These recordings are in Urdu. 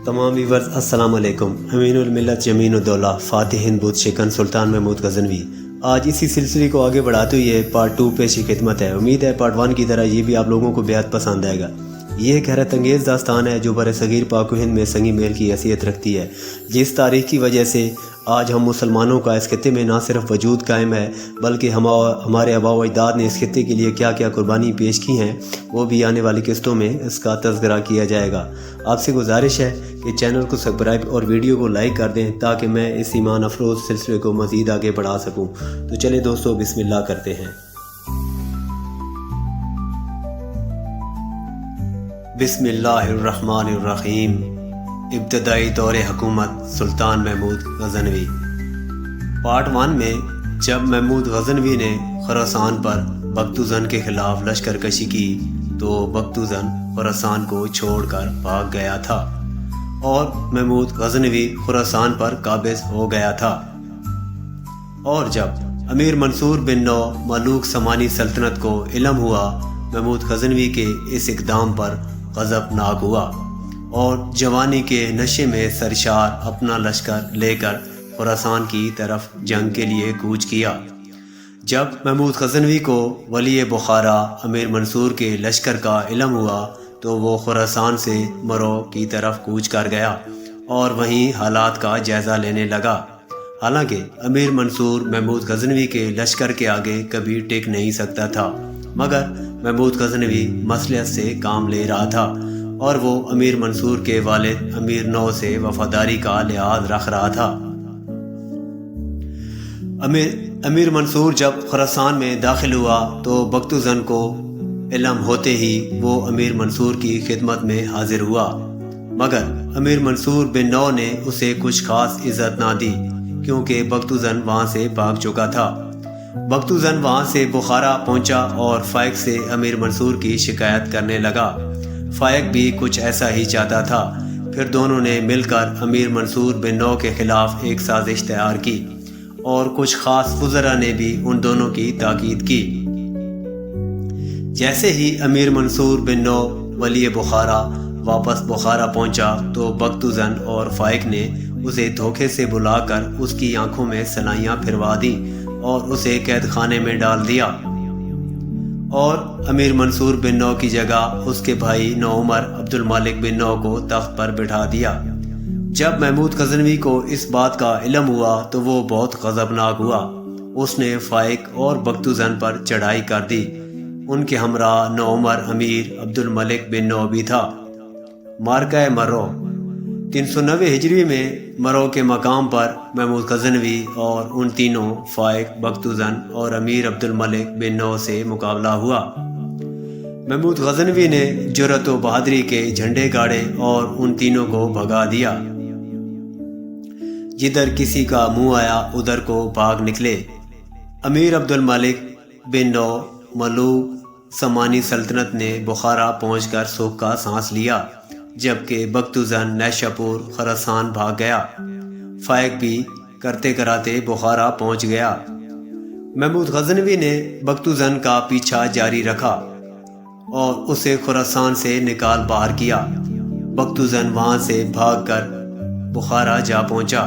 تمام ویورز السلام علیکم۔ امین الملت یمین الدولہ فاتح ہند بود شکن سلطان محمود غزنوی آج اسی سلسلے کو آگے بڑھاتے ہوئے پارٹ 2 پیشی خدمت ہے۔ امید ہے پارٹ 1 کی طرح یہ بھی آپ لوگوں کو بہت پسند آئے گا۔ یہ ایک حیرت انگیز داستان ہے جو بر صغیر پاک و ہند میں سنگی میل کی حیثیت رکھتی ہے، جس تاریخ کی وجہ سے آج ہم مسلمانوں کا اس خطے میں نہ صرف وجود قائم ہے بلکہ ہمارے آباء و اجداد نے اس خطے کے لیے کیا کیا قربانی پیش کی ہیں وہ بھی آنے والی قسطوں میں اس کا تذکرہ کیا جائے گا۔ آپ سے گزارش ہے کہ چینل کو سبسکرائب اور ویڈیو کو لائک کر دیں تاکہ میں اس ایمان افروز سلسلے کو مزید آگے بڑھا سکوں۔ تو چلیں دوستو بسم اللہ کرتے ہیں۔ بسم اللہ الرحمن الرحیم۔ ابتدائی دور حکومت سلطان محمود غزنوی۔ پارٹ 1 میں جب محمود غزنوی نے خراسان پر بختوزن کے خلاف لشکر کشی کی تو بختوزن خراسان کو چھوڑ کر بھاگ گیا تھا اور محمود غزنوی خراسان پر قابض ہو گیا تھا، اور جب امیر منصور بن نو ملوک سمانی سلطنت کو علم ہوا محمود غزنوی کے اس اقدام پر غضب ناک ہوا اور جوانی کے نشے میں سرشار اپنا لشکر لے کر خراسان کی طرف جنگ کے لیے کوچ کیا۔ جب محمود غزنوی کو ولی بخارا امیر منصور کے لشکر کا علم ہوا تو وہ خراسان سے مرو کی طرف کوچ کر گیا اور وہیں حالات کا جائزہ لینے لگا۔ حالانکہ امیر منصور محمود غزنوی کے لشکر کے آگے کبھی ٹک نہیں سکتا تھا، مگر محمود غزنوی مصلحت سے کام لے رہا تھا اور وہ امیر منصور کے والد امیر نو سے وفاداری کا لحاظ رکھ رہا تھا۔ امیر منصور جب خراسان میں داخل ہوا تو بختوزن کو علم ہوتے ہی وہ امیر منصور کی خدمت میں حاضر ہوا، مگر امیر منصور بن نو نے اسے کچھ خاص عزت نہ دی کیونکہ بختوزن وہاں سے بھاگ چکا تھا۔ بختوزن وہاں سے بخارا پہنچا اور فائق سے امیر منصور کی شکایت کرنے لگا۔ فائق بھی کچھ ایسا ہی چاہتا تھا۔ پھر دونوں نے مل کر امیر منصور بن نو کے خلاف ایک سازش تیار کی اور کچھ خاص وزراء نے بھی ان دونوں کی تاکید کی۔ جیسے ہی امیر منصور بن نو ولی بخارا واپس بخارا پہنچا تو بختوزن اور فائق نے اسے دھوکے سے بلا کر اس کی آنکھوں میں سلائیاں پھروا دیں اور اسے قید خانے میں ڈال دیا اور امیر منصور بن نو کی جگہ اس کے بھائی نوعمر عبد الملک بن نو کو تخت پر بٹھا دیا۔ جب محمود غزنوی کو اس بات کا علم ہوا تو وہ بہت غضبناک ہوا۔ اس نے فائق اور بختوزن پر چڑھائی کر دی۔ ان کے ہمراہ نوعمر امیر عبد الملک بن نو بھی تھا۔ مارکہ مرو 390 ہجری میں مرو کے مقام پر محمود غزنوی اور ان تینوں فائق، بختوزن اور امیر عبد الملک بن نو سے مقابلہ ہوا۔ محمود غزنوی نے جرأت و بہادری کے جھنڈے گاڑے اور ان تینوں کو بھگا دیا۔ جدھر کسی کا منہ آیا ادھر کو بھاگ نکلے۔ امیر عبد الملک بن نو ملوک سمانی سلطنت نے بخارا پہنچ کر سکھ کا سانس لیا، جبکہ بختوزن نیشاپور خراسان بھاگ گیا۔ فائق بھی کرتے کراتے بخارا پہنچ گیا۔ محمود غزنوی نے بختوزن کا پیچھا جاری رکھا اور اسے خراسان سے نکال باہر کیا۔ بختوزن وہاں سے بھاگ کر بخارا جا پہنچا۔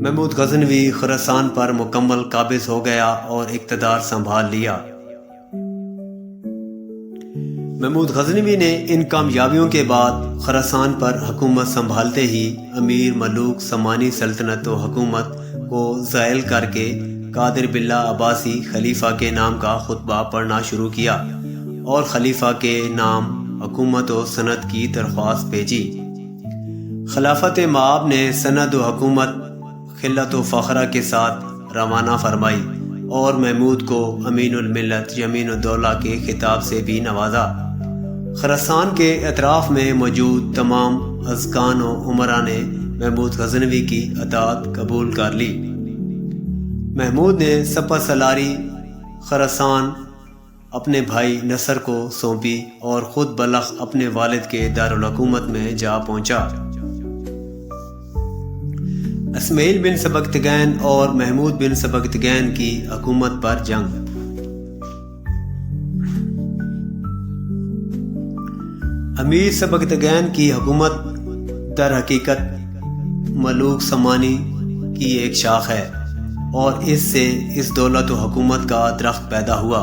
محمود غزنوی خراسان پر مکمل قابض ہو گیا اور اقتدار سنبھال لیا۔ محمود غزنوی نے ان کامیابیوں کے بعد خراسان پر حکومت سنبھالتے ہی امیر ملوک سمانی سلطنت و حکومت کو زائل کر کے قادر باللہ عباسی خلیفہ کے نام کا خطبہ پڑھنا شروع کیا اور خلیفہ کے نام حکومت و سند کی درخواست بھیجی۔ خلافت مآب نے سند و حکومت خلت و فخرہ کے ساتھ روانہ فرمائی اور محمود کو امین الملت یمین الدولہ کے خطاب سے بھی نوازا۔ خراسان کے اطراف میں موجود تمام ازکان و عمرا نے محمود غزنوی کی اطاعت قبول کر لی۔ محمود نے سپہ سالاری خراسان اپنے بھائی نصر کو سونپی اور خود بلخ اپنے والد کے دارالحکومت میں جا پہنچا۔ اسماعیل بن سبکتگین اور محمود بن سبکتگین کی حکومت پر جنگ۔ امیر سبکتگین کی حکومت در حقیقت ملوک سمانی کی ایک شاخ ہے اور اس سے اس دولت و حکومت کا درخت پیدا ہوا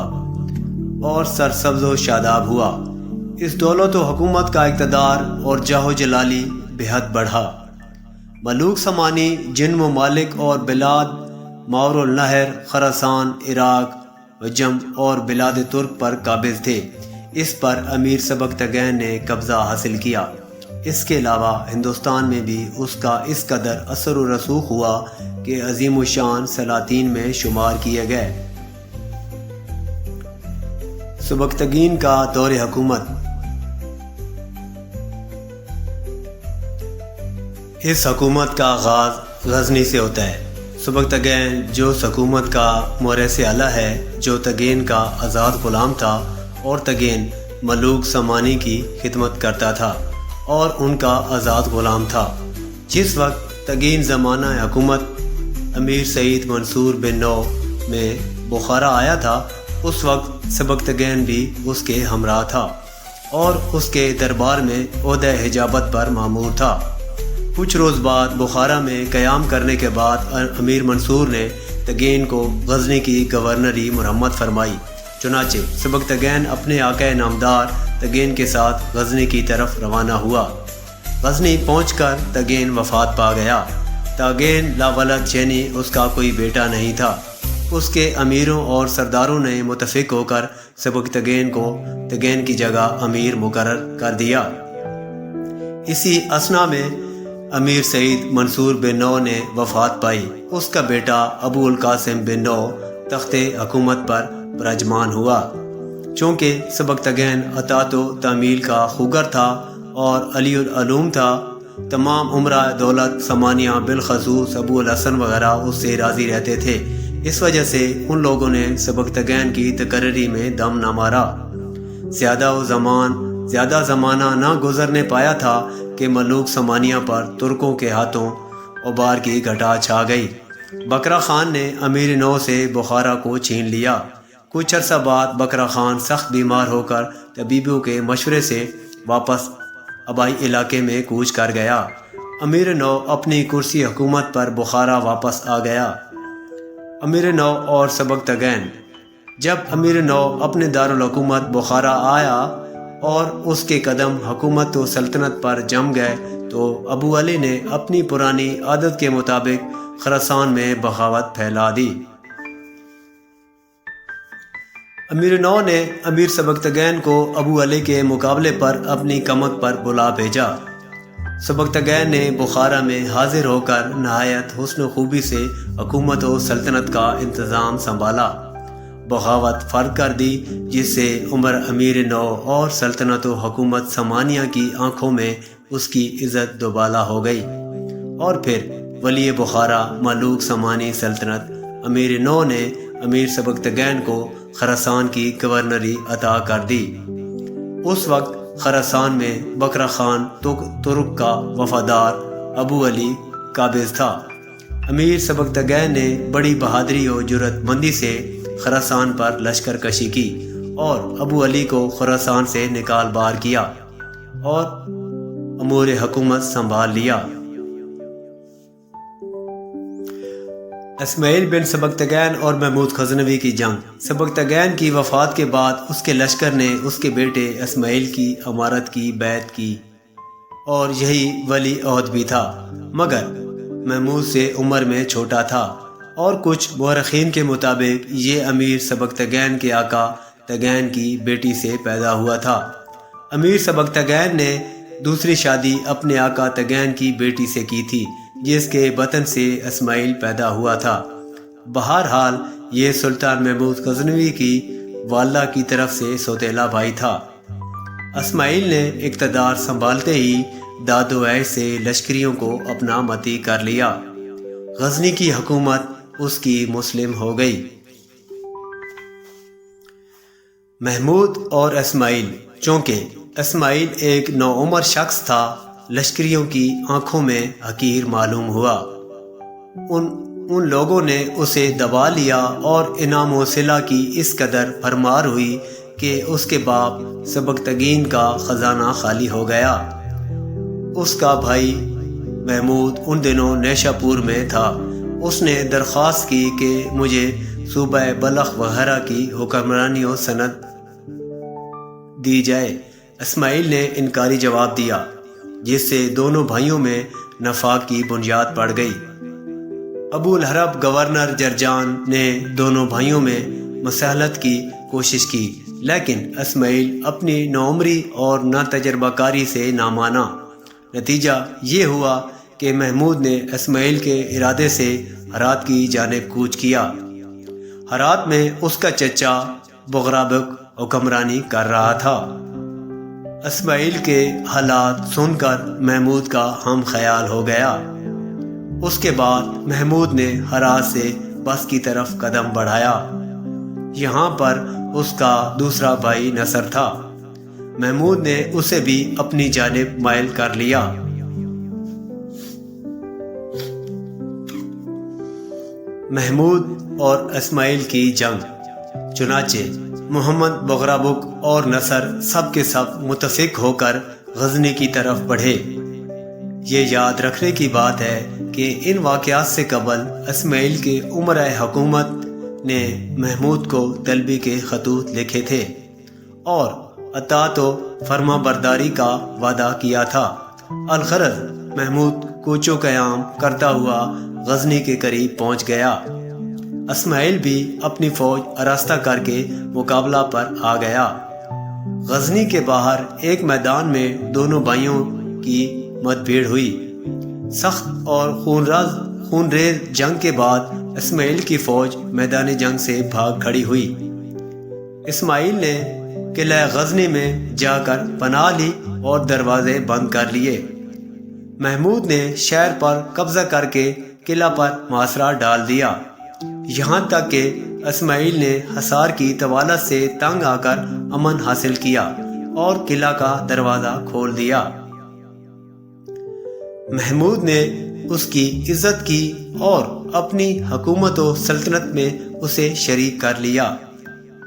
اور سرسبز و شاداب ہوا۔ اس دولت و حکومت کا اقتدار اور جاہ و جلالی بے حد بڑھا۔ ملوک سمانی جن ممالک اور بلاد ماور النہر، خراسان، عراق، وجم اور بلاد ترک پر قابض تھے، اس پر امیر سبکتگین نے قبضہ حاصل کیا۔ اس کے علاوہ ہندوستان میں بھی اس کا اس قدر اثر و رسوخ ہوا کہ عظیم الشان سلاطین میں شمار کیے گئے۔ سبکتگین کا دور حکومت۔ اس حکومت کا آغاز غزنی سے ہوتا ہے۔ سبکتگین جو اس حکومت کا مورث اعلیٰ ہے، جو تگین کا آزاد غلام تھا اور تگین ملوک سمانی کی خدمت کرتا تھا اور ان کا آزاد غلام تھا۔ جس وقت تگین زمانہ حکومت امیر سعید منصور بن نو میں بخارا آیا تھا، اس وقت سبکتگین بھی اس کے ہمراہ تھا اور اس کے دربار میں عہدہ حجابت پر مامور تھا۔ کچھ روز بعد بخارا میں قیام کرنے کے بعد امیر منصور نے تگین کو غزنی کی گورنری مرمت فرمائی۔ چنانچہ سبکتگین اپنے آقا نامدار تگین کے ساتھ غزنی کی طرف روانہ ہوا۔ غزنی پہنچ کر تگین وفات پا گیا۔ تگین لا ولد یعنی اس کا کوئی بیٹا نہیں تھا۔ اس کے امیروں اور سرداروں نے متفق ہو کر سبکتگین کو تگین کی جگہ امیر مقرر کر دیا۔ اسی اثنا میں امیر سعید منصور بن نو نے وفات پائی۔ اس کا بیٹا ابو القاسم بن نو تخت حکومت پر برجمان ہوا۔ چونکہ سبکتگین اطاعت و تعمیل کا خوگر تھا اور علی العلوم تھا، تمام عمرہ دولت سمانیہ بالخصوص ابو الحسن وغیرہ اس سے راضی رہتے تھے۔ اس وجہ سے ان لوگوں نے سبکتگین کی تقرری میں دم نہ مارا۔ زیادہ زمانہ نہ گزرنے پایا تھا کہ ملوک سمانیہ پر ترکوں کے ہاتھوں غبار کی گھٹا چھا گئی۔ بکرا خان نے امیر نو سے بخارا کو چھین لیا۔ کچھ عرصہ بعد بکرا خان سخت بیمار ہو کر طبیبوں کے مشورے سے واپس آبائی علاقے میں کوچ کر گیا۔ امیر نو اپنی کرسی حکومت پر بخارا واپس آ گیا۔ امیر نو اور سبکتگین۔ جب امیر نو اپنے دارالحکومت بخارا آیا اور اس کے قدم حکومت و سلطنت پر جم گئے تو ابو علی نے اپنی پرانی عادت کے مطابق خراسان میں بغاوت پھیلا دی۔ امیر نو نے امیر سبکتگین کو ابو علی کے مقابلے پر اپنی کمک پر بلا بھیجا۔ سبکتگین نے بخارا میں حاضر ہو کر نہایت حسن و خوبی سے حکومت و سلطنت کا انتظام سنبھالا، بغاوت فرق کر دی، جس سے عمر امیر نو اور سلطنت و حکومت سمانیہ کی آنکھوں میں اس کی عزت دوبالا ہو گئی۔ اور پھر ولی بخارا ملوک سمانی سلطنت امیر نو نے امیر سبکتگین کو خراسان کی گورنری عطا کر دی۔ اس وقت خراسان میں بکرا خان ترک کا وفادار ابو علی قابض تھا۔ امیر سبکتگین نے بڑی بہادری و جرأت مندی سے خراسان پر لشکر کشی کی اور ابو علی کو خراسان سے نکال بار کیا اور امور حکومت سنبھال لیا۔ اسماعیل بن سبکتگین اور محمود غزنوی کی جنگ۔ سبکتگین کی وفات کے بعد اس کے لشکر نے اس کے بیٹے اسماعیل کی امارت کی بیعت کی اور یہی ولی عہد بھی تھا، مگر محمود سے عمر میں چھوٹا تھا اور کچھ مورخین کے مطابق یہ امیر سبکتگین کے آقا تگین کی بیٹی سے پیدا ہوا تھا۔ امیر سبکتگین نے دوسری شادی اپنے آقا تگین کی بیٹی سے کی تھی، جس کے بطن سے اسماعیل پیدا ہوا تھا۔ بہرحال یہ سلطان محمود غزنوی کی والدہ کی طرف سے سوتیلا بھائی تھا۔ اسماعیل نے اقتدار سنبھالتے ہی داد و عیش سے لشکریوں کو اپنا متی کر لیا۔ غزنی کی حکومت اس کی مسلم ہو گئی۔ محمود اور اسماعیل۔ چونکہ اسماعیل ایک نوعمر شخص تھا، لشکریوں کی آنکھوں میں حقیر معلوم ہوا۔ ان لوگوں نے اسے دبا لیا اور انعام و صلہ کی اس قدر بھرمار ہوئی کہ اس کے باپ سبکتگین کا خزانہ خالی ہو گیا۔ اس کا بھائی محمود ان دنوں نیشا پور میں تھا۔ اس نے درخواست کی کہ مجھے صوبہ بلخ وغیرہ کی حکمرانی و سند دی جائے۔ اسماعیل نے انکاری جواب دیا، جس سے دونوں بھائیوں میں نفاق کی بنیاد پڑ گئی۔ ابو الحرب گورنر جرجان نے دونوں بھائیوں میں مصالحت کی کوشش کی، لیکن اسماعیل اپنی نوعمری اور ناتجربہ کاری سے نہ مانا۔ نتیجہ یہ ہوا کہ محمود نے اسماعیل کے ارادے سے ہرات کی جانب کوچ کیا۔ ہرات میں اس کا چچا بغرابق حکمرانی کر رہا تھا۔ اسماعیل کے حالات سن کر محمود کا ہم خیال ہو گیا۔ اس کے بعد محمود نے ہرات سے بس کی طرف قدم بڑھایا۔ یہاں پر اس کا دوسرا بھائی نصر تھا۔ محمود نے اسے بھی اپنی جانب مائل کر لیا۔ محمود اور اسماعیل کی جنگ۔ چنانچہ محمد بغرابق اور نصر سب کے سب متفق ہو کر غزنی کی طرف بڑھے۔ یہ یاد رکھنے کی بات ہے کہ ان واقعات سے قبل اسماعیل کے امرا حکومت نے محمود کو طلبی کے خطوط لکھے تھے اور اطاعت و فرما برداری کا وعدہ کیا تھا۔ الغرض محمود کوچو قیام کرتا ہوا غزنی کے قریب پہنچ گیا۔ اسماعیل بھی اپنی فوج آراستہ کر کے مقابلہ پر آ گیا۔ غزنی کے باہر ایک میدان میں دونوں بھائیوں کی مد بھیڑ ہوئی۔ سخت اور خونریز جنگ کے بعد اسماعیل کی فوج میدان جنگ سے بھاگ کھڑی ہوئی۔ اسماعیل نے قلعہ غزنی میں جا کر پناہ لی اور دروازے بند کر لیے۔ محمود نے شہر پر قبضہ کر کے قلعہ پر محاصرہ ڈال دیا، یہاں تک کہ اسماعیل نے حصار کی طوالت سے تنگ آ کر امن حاصل کیا اور قلعہ کا دروازہ کھول دیا۔ محمود نے اس کی عزت کی اور اپنی حکومت و سلطنت میں اسے شریک کر لیا۔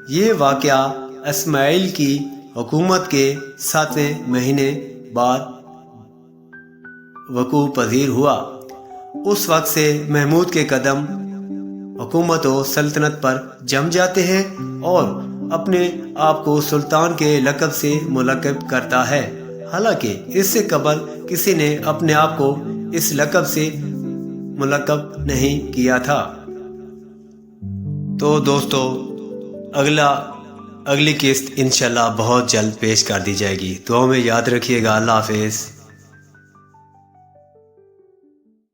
یہ واقعہ اسماعیل کی حکومت کے 7ویں مہینے بعد وقوع پذیر ہوا۔ اس وقت سے محمود کے قدم حکومت و سلطنت پر جم جاتے ہیں اور اپنے آپ کو سلطان کے لقب سے ملقب کرتا ہے، حالانکہ اس سے قبل کسی نے اپنے آپ کو اس لقب سے ملقب نہیں کیا تھا۔ تو دوستو، اگلی قسط انشاءاللہ بہت جلد پیش کر دی جائے گی۔ دعاؤں میں یاد رکھیے گا۔ اللہ حافظ۔